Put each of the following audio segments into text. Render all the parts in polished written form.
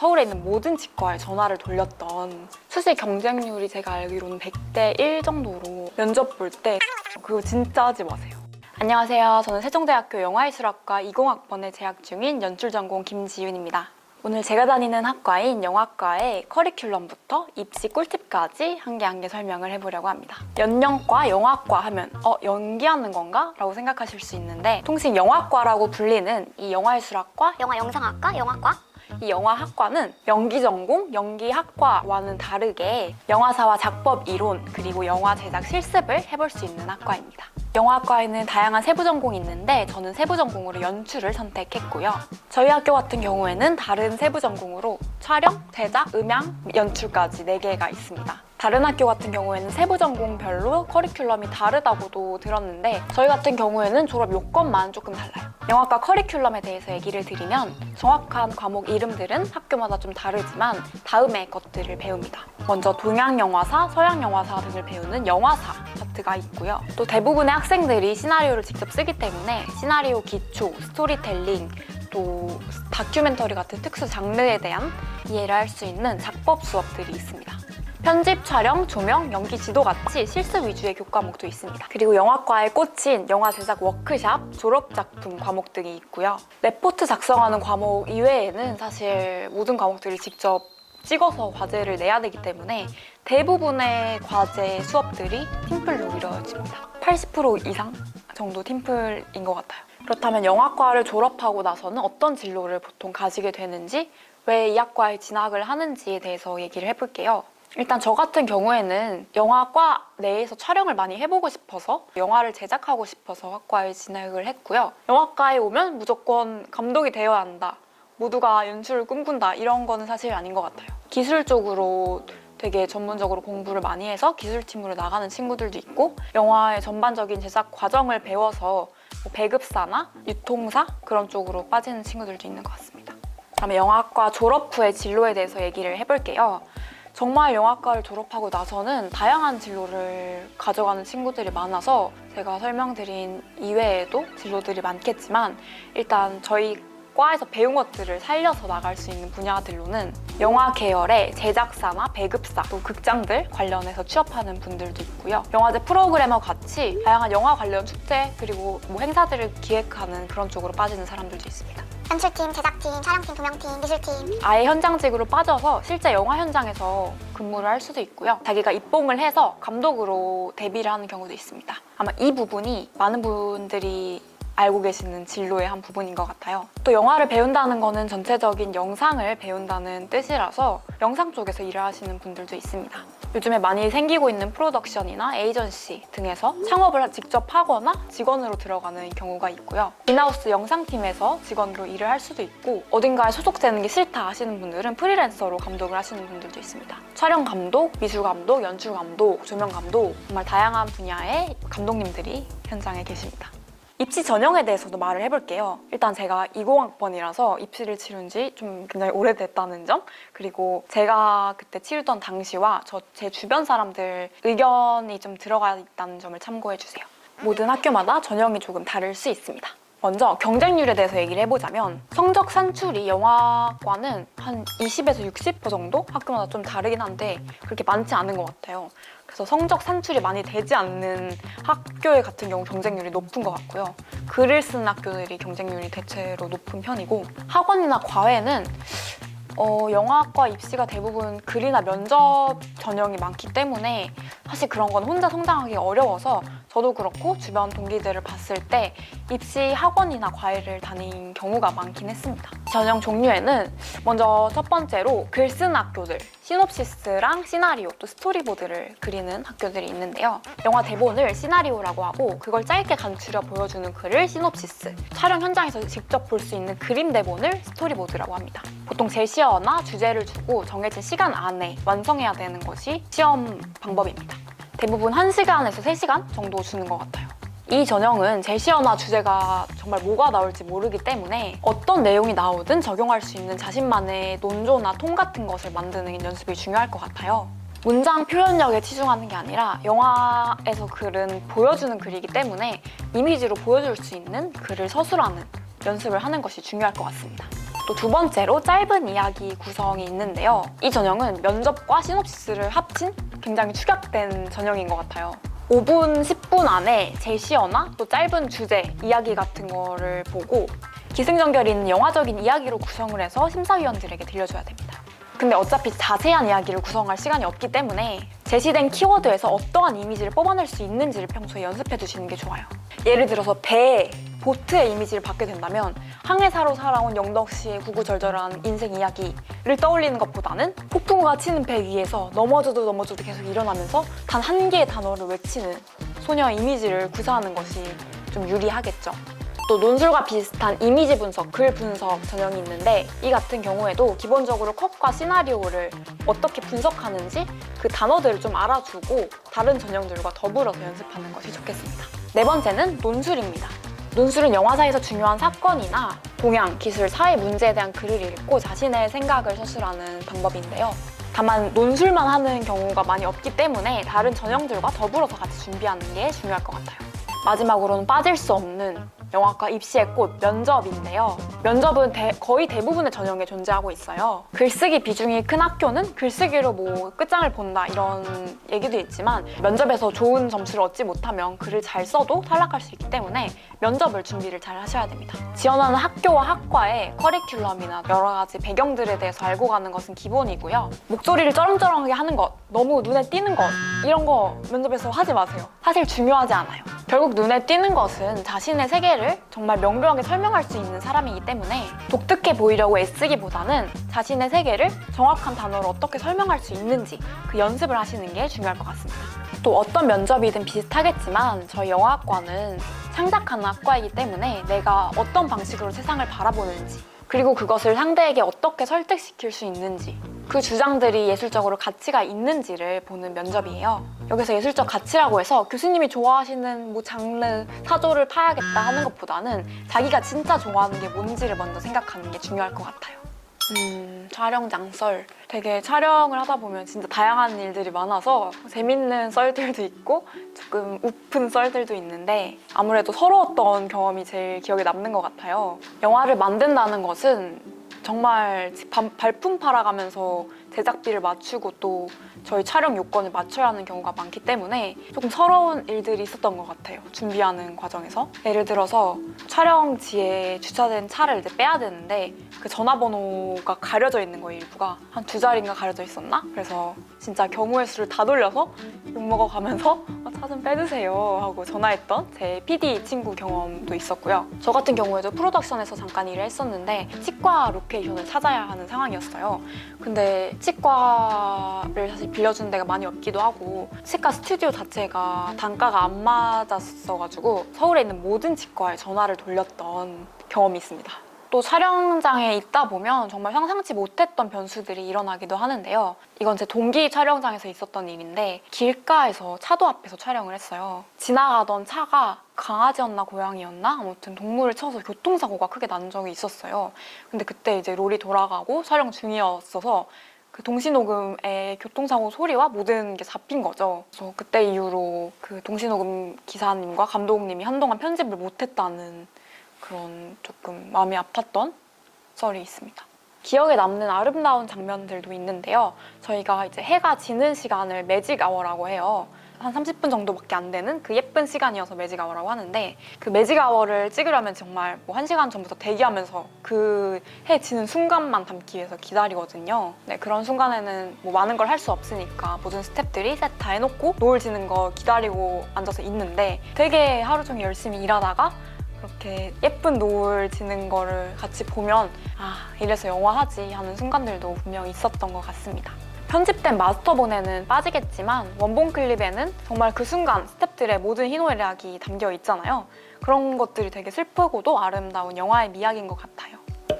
서울에 있는 모든 치과에 전화를 돌렸던 수시 경쟁률이 제가 알기로는 100대 1 정도로 면접 볼 때 그거 진짜 하지 마세요. 안녕하세요. 저는 세종대학교 영화예술학과 20학번에 재학 중인 연출전공 김지윤입니다. 오늘 제가 다니는 학과인 영화과의 커리큘럼부터 입시 꿀팁까지 한 개 한 개 설명을 해보려고 합니다. 연영과 영화과 하면 연기하는 건가? 라고 생각하실 수 있는데 통칭 영화과라고 불리는 이 영화예술학과, 영화영상학과, 영화과? 이 영화학과는 연기전공, 연기학과와는 다르게 영화사와 작법 이론, 그리고 영화 제작 실습을 해볼 수 있는 학과입니다. 영화학과에는 다양한 세부 전공이 있는데 저는 세부 전공으로 연출을 선택했고요. 저희 학교 같은 경우에는 다른 세부 전공으로 촬영, 제작, 음향, 연출까지 4개가 있습니다. 다른 학교 같은 경우에는 세부 전공별로 커리큘럼이 다르다고도 들었는데 저희 같은 경우에는 졸업 요건만 조금 달라요. 영화과 커리큘럼에 대해서 얘기를 드리면 정확한 과목 이름들은 학교마다 좀 다르지만 다음의 것들을 배웁니다. 먼저 동양영화사, 서양영화사 등을 배우는 영화사 파트가 있고요. 또 대부분의 학생들이 시나리오를 직접 쓰기 때문에 시나리오 기초, 스토리텔링, 또 다큐멘터리 같은 특수 장르에 대한 이해를 할 수 있는 작법 수업들이 있습니다. 편집, 촬영, 조명, 연기 지도 같이 실습 위주의 교과목도 있습니다. 그리고 영화과의 꽃인 영화 제작 워크샵, 졸업작품 과목 등이 있고요. 레포트 작성하는 과목 이외에는 사실 모든 과목들이 직접 찍어서 과제를 내야 되기 때문에 대부분의 과제 수업들이 팀플로 이루어집니다. 80% 이상 정도 팀플인 것 같아요. 그렇다면 영화과를 졸업하고 나서는 어떤 진로를 보통 가지게 되는지, 왜 이 학과에 진학을 하는지에 대해서 얘기를 해볼게요. 일단 저 같은 경우에는 영화과 내에서 촬영을 많이 해보고 싶어서 영화를 제작하고 싶어서 학과에 진학을 했고요. 영화과에 오면 무조건 감독이 되어야 한다, 모두가 연출을 꿈꾼다, 이런 거는 사실 아닌 것 같아요. 기술적으로 되게 전문적으로 공부를 많이 해서 기술팀으로 나가는 친구들도 있고 영화의 전반적인 제작 과정을 배워서 배급사나 유통사 그런 쪽으로 빠지는 친구들도 있는 것 같습니다. 그다음에 영화과 졸업 후의 진로에 대해서 얘기를 해볼게요. 정말 영화과를 졸업하고 나서는 다양한 진로를 가져가는 친구들이 많아서 제가 설명드린 이외에도 진로들이 많겠지만 일단 저희 과에서 배운 것들을 살려서 나갈 수 있는 분야들로는 영화 계열의 제작사나 배급사, 또 극장들 관련해서 취업하는 분들도 있고요. 영화제 프로그래머 같이 다양한 영화 관련 축제 그리고 행사들을 기획하는 그런 쪽으로 빠지는 사람들도 있습니다. 연출팀, 제작팀, 촬영팀, 조명팀, 미술팀. 아예 현장직으로 빠져서 실제 영화 현장에서 근무를 할 수도 있고요. 자기가 입봉을 해서 감독으로 데뷔를 하는 경우도 있습니다. 아마 이 부분이 많은 분들이 알고 계시는 진로의 한 부분인 것 같아요. 또 영화를 배운다는 거는 전체적인 영상을 배운다는 뜻이라서 영상 쪽에서 일을 하시는 분들도 있습니다. 요즘에 많이 생기고 있는 프로덕션이나 에이전시 등에서 창업을 직접 하거나 직원으로 들어가는 경우가 있고요. 인하우스 영상팀에서 직원으로 일을 할 수도 있고 어딘가에 소속되는 게 싫다 하시는 분들은 프리랜서로 감독을 하시는 분들도 있습니다. 촬영 감독, 미술 감독, 연출 감독, 조명 감독, 정말 다양한 분야의 감독님들이 현장에 계십니다. 입시 전형에 대해서도 말을 해볼게요. 일단 제가 20학번이라서 입시를 치른 지 좀 굉장히 오래됐다는 점, 그리고 제가 그때 치르던 당시와 제 주변 사람들 의견이 좀 들어가 있다는 점을 참고해주세요. 모든 학교마다 전형이 조금 다를 수 있습니다. 먼저 경쟁률에 대해서 얘기를 해보자면 성적 산출이 영화과는 한 20에서 60% 정도? 학교마다 좀 다르긴 한데 그렇게 많지 않은 것 같아요. 그래서 성적 산출이 많이 되지 않는 학교에 같은 경우 경쟁률이 높은 것 같고요. 글을 쓰는 학교들이 경쟁률이 대체로 높은 편이고 학원이나 과외는 영화학과 입시가 대부분 글이나 면접 전형이 많기 때문에 사실 그런 건 혼자 성장하기 어려워서 저도 그렇고 주변 동기들을 봤을 때 입시 학원이나 과외를 다닌 경우가 많긴 했습니다. 전형 종류에는 먼저 첫 번째로 글 쓰는 학교들, 시놉시스랑 시나리오, 또 스토리보드를 그리는 학교들이 있는데요. 영화 대본을 시나리오라고 하고 그걸 짧게 간추려 보여주는 글을 시놉시스, 촬영 현장에서 직접 볼 수 있는 그림 대본을 스토리보드라고 합니다. 보통 제시어나 주제를 주고 정해진 시간 안에 완성해야 되는 것이 시험 방법입니다. 대부분 1시간에서 3시간 정도 주는 것 같아요. 이 전형은 제시어나 주제가 정말 뭐가 나올지 모르기 때문에 어떤 내용이 나오든 적용할 수 있는 자신만의 논조나 통 같은 것을 만드는 연습이 중요할 것 같아요. 문장 표현력에 치중하는 게 아니라 영화에서 글은 보여주는 글이기 때문에 이미지로 보여줄 수 있는 글을 서술하는 연습을 하는 것이 중요할 것 같습니다. 또 두 번째로 짧은 이야기 구성이 있는데요. 이 전형은 면접과 시놉시스를 합친 굉장히 축약된 전형인 것 같아요. 5분, 10분 안에 제시어나 또 짧은 주제, 이야기 같은 거를 보고 기승전결 있는 영화적인 이야기로 구성을 해서 심사위원들에게 들려줘야 됩니다. 근데 어차피 자세한 이야기를 구성할 시간이 없기 때문에 제시된 키워드에서 어떠한 이미지를 뽑아낼 수 있는지를 평소에 연습해 두시는 게 좋아요. 예를 들어서 배, 보트의 이미지를 받게 된다면 항해사로 살아온 영덕 씨의 구구절절한 인생 이야기를 떠올리는 것보다는 폭풍우가 치는 배 위에서 넘어져도 계속 일어나면서 단 한 개의 단어를 외치는 소녀의 이미지를 구사하는 것이 좀 유리하겠죠. 또 논술과 비슷한 이미지 분석, 글 분석 전형이 있는데 이 같은 경우에도 기본적으로 컷과 시나리오를 어떻게 분석하는지 그 단어들을 좀 알아주고 다른 전형들과 더불어서 연습하는 것이 좋겠습니다. 네 번째는 논술입니다. 논술은 영화사에서 중요한 사건이나 동양, 기술, 사회 문제에 대한 글을 읽고 자신의 생각을 서술하는 방법인데요. 다만 논술만 하는 경우가 많이 없기 때문에 다른 전형들과 더불어서 같이 준비하는 게 중요할 것 같아요. 마지막으로는 빠질 수 없는 영화과 입시의 꽃, 면접인데요. 면접은 거의 대부분의 전형에 존재하고 있어요. 글쓰기 비중이 큰 학교는 글쓰기로 뭐 끝장을 본다 이런 얘기도 있지만 면접에서 좋은 점수를 얻지 못하면 글을 잘 써도 탈락할 수 있기 때문에 면접을 준비를 잘 하셔야 됩니다. 지원하는 학교와 학과의 커리큘럼이나 여러 가지 배경들에 대해서 알고 가는 것은 기본이고요. 목소리를 쩌렁쩌렁하게 하는 것, 너무 눈에 띄는 것 이런 거 면접에서 하지 마세요. 사실 중요하지 않아요. 결국 눈에 띄는 것은 자신의 세계를 정말 명료하게 설명할 수 있는 사람이기 때문에 독특해 보이려고 애쓰기보다는 자신의 세계를 정확한 단어로 어떻게 설명할 수 있는지 그 연습을 하시는 게 중요할 것 같습니다. 또 어떤 면접이든 비슷하겠지만 저희 영화학과는 창작하는 학과이기 때문에 내가 어떤 방식으로 세상을 바라보는지 그리고 그것을 상대에게 어떻게 설득시킬 수 있는지 그 주장들이 예술적으로 가치가 있는지를 보는 면접이에요. 여기서 예술적 가치라고 해서 교수님이 좋아하시는 뭐 장르, 사조를 파야겠다 하는 것보다는 자기가 진짜 좋아하는 게 뭔지를 먼저 생각하는 게 중요할 것 같아요. 촬영장 썰. 되게 촬영을 하다 보면 진짜 다양한 일들이 많아서 재밌는 썰들도 있고 조금 우픈 썰들도 있는데 아무래도 서러웠던 경험이 제일 기억에 남는 것 같아요. 영화를 만든다는 것은 정말 발품 팔아가면서 제작비를 맞추고 또 저희 촬영 요건을 맞춰야 하는 경우가 많기 때문에 조금 서러운 일들이 있었던 것 같아요. 준비하는 과정에서. 예를 들어서 촬영지에 주차된 차를 이제 빼야 되는데 그 전화번호가 가려져 있는 거예요, 일부가. 한 2자리인가 가려져 있었나? 그래서 진짜 경우의 수를 다 돌려서 욕먹어가면서 차 좀 빼주세요 하고 전화했던 제 PD 친구 경험도 있었고요. 저 같은 경우에도 프로덕션에서 잠깐 일을 했었는데 치과 로케이션을 찾아야 하는 상황이었어요. 근데 치과를 사실 빌려주는 데가 많이 없기도 하고 치과 스튜디오 자체가 단가가 안 맞았어가지고 서울에 있는 모든 치과에 전화를 돌렸던 경험이 있습니다. 또 촬영장에 있다 보면 정말 상상치 못했던 변수들이 일어나기도 하는데요. 이건 제 동기 촬영장에서 있었던 일인데 길가에서 차도 앞에서 촬영을 했어요. 지나가던 차가 강아지였나 고양이였나 아무튼 동물을 쳐서 교통사고가 크게 난 적이 있었어요. 근데 그때 이제 롤이 돌아가고 촬영 중이었어서 그 동시녹음의 교통사고 소리와 모든 게 잡힌 거죠. 그래서 그때 이후로 그 동시녹음 기사님과 감독님이 한동안 편집을 못했다는 그런 조금 마음이 아팠던 썰이 있습니다. 기억에 남는 아름다운 장면들도 있는데요. 저희가 이제 해가 지는 시간을 매직 아워라고 해요. 한 30분 정도밖에 안 되는 그 예쁜 시간이어서 매직 아워라고 하는데 그 매직 아워를 찍으려면 정말 뭐 1시간 전부터 대기하면서 그 해 지는 순간만 담기 위해서 기다리거든요. 네, 그런 순간에는 뭐 많은 걸 할 수 없으니까 모든 스태프들이 셋 다 해놓고 노을 지는 거 기다리고 앉아서 있는데 되게 하루 종일 열심히 일하다가 그렇게 예쁜 노을 지는 거를 같이 보면 아, 이래서 영화하지 하는 순간들도 분명히 있었던 것 같습니다. 편집된 마스터본에는 빠지겠지만 원본 클립에는 정말 그 순간 스태프들의 모든 희노애락이 담겨 있잖아요. 그런 것들이 되게 슬프고도 아름다운 영화의 미학인 것 같아요.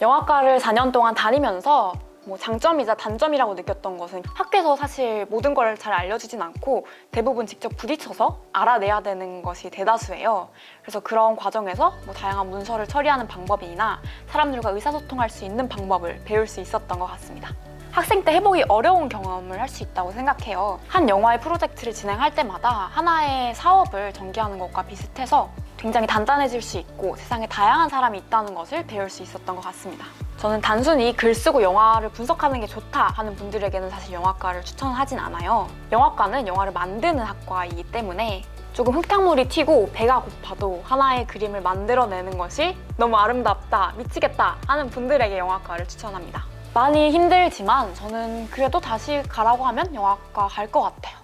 영화과를 4년 동안 다니면서 뭐 장점이자 단점이라고 느꼈던 것은 학교에서 사실 모든 걸 잘 알려주진 않고 대부분 직접 부딪혀서 알아내야 되는 것이 대다수예요. 그래서 그런 과정에서 뭐 다양한 문서를 처리하는 방법이나 사람들과 의사소통할 수 있는 방법을 배울 수 있었던 것 같습니다. 학생 때 해보기 어려운 경험을 할 수 있다고 생각해요. 한 영화의 프로젝트를 진행할 때마다 하나의 사업을 전개하는 것과 비슷해서 굉장히 단단해질 수 있고 세상에 다양한 사람이 있다는 것을 배울 수 있었던 것 같습니다. 저는 단순히 글 쓰고 영화를 분석하는 게 좋다 하는 분들에게는 사실 영화과를 추천하진 않아요. 영화과는 영화를 만드는 학과이기 때문에 조금 흙탕물이 튀고 배가 고파도 하나의 그림을 만들어내는 것이 너무 아름답다, 미치겠다 하는 분들에게 영화과를 추천합니다. 많이 힘들지만 저는 그래도 다시 가라고 하면 영화과 갈 것 같아요.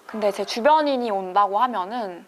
근데 제 주변인이 온다고 하면은